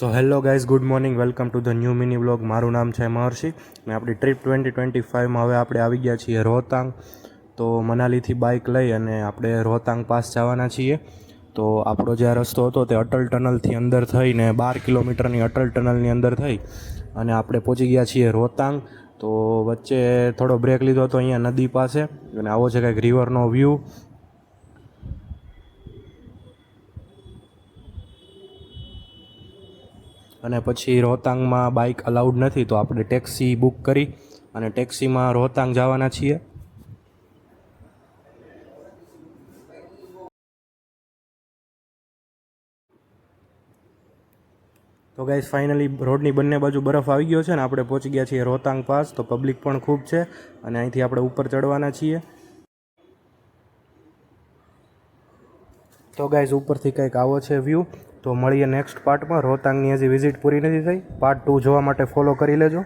So hello guys, good morning, welcome to the new mini vlog. મારું નામ છે મહર્ષિ અને આપણી ટ્રીપ 2025માં હવે આપણે આવી ગયા છીએ રોહતાંગ. તો મનાલીથી બાઇક લઈ અને આપણે રોહતાંગ પાસ જવાના છીએ. તો આપણો જે આ રસ્તો હતો તે અટલ ટનલથી અંદર થઈને 12 કિલોમીટરની અટલ ટનલની અંદર થઈ અને આપણે પહોંચી ગયા છીએ રોહતાંગ. તો વચ્ચે થોડો બ્રેક લીધો હતો અહીંયા નદી પાસે અને આવો છે કંઈક રિવરનો વ્યૂ. અને પછી રોહતાંગમાં બાઇક અલાઉડ નથી તો આપણે ટેક્સી બુક કરી અને ટેક્સીમાં રોહતાંગ જવાના છીએ. તો ગાઈઝ ફાઇનલી રોડની બંને બાજુ બરફ આવી ગયો છે ને આપણે પહોંચી ગયા છીએ રોહતાંગ પાસ. તો પબ્લિક પણ ખૂબ છે અને અહીંથી આપણે ઉપર ચડવાના છીએ. તો ગાઈઝ ઉપરથી કંઈક આવો છે વ્યૂ. તો મળીએ નેક્સ્ટ પાર્ટમાં. રોહતાંગની હજી વિઝિટ પૂરી નથી થઈ. પાર્ટ 2 જોવા માટે ફોલો કરી લેજો.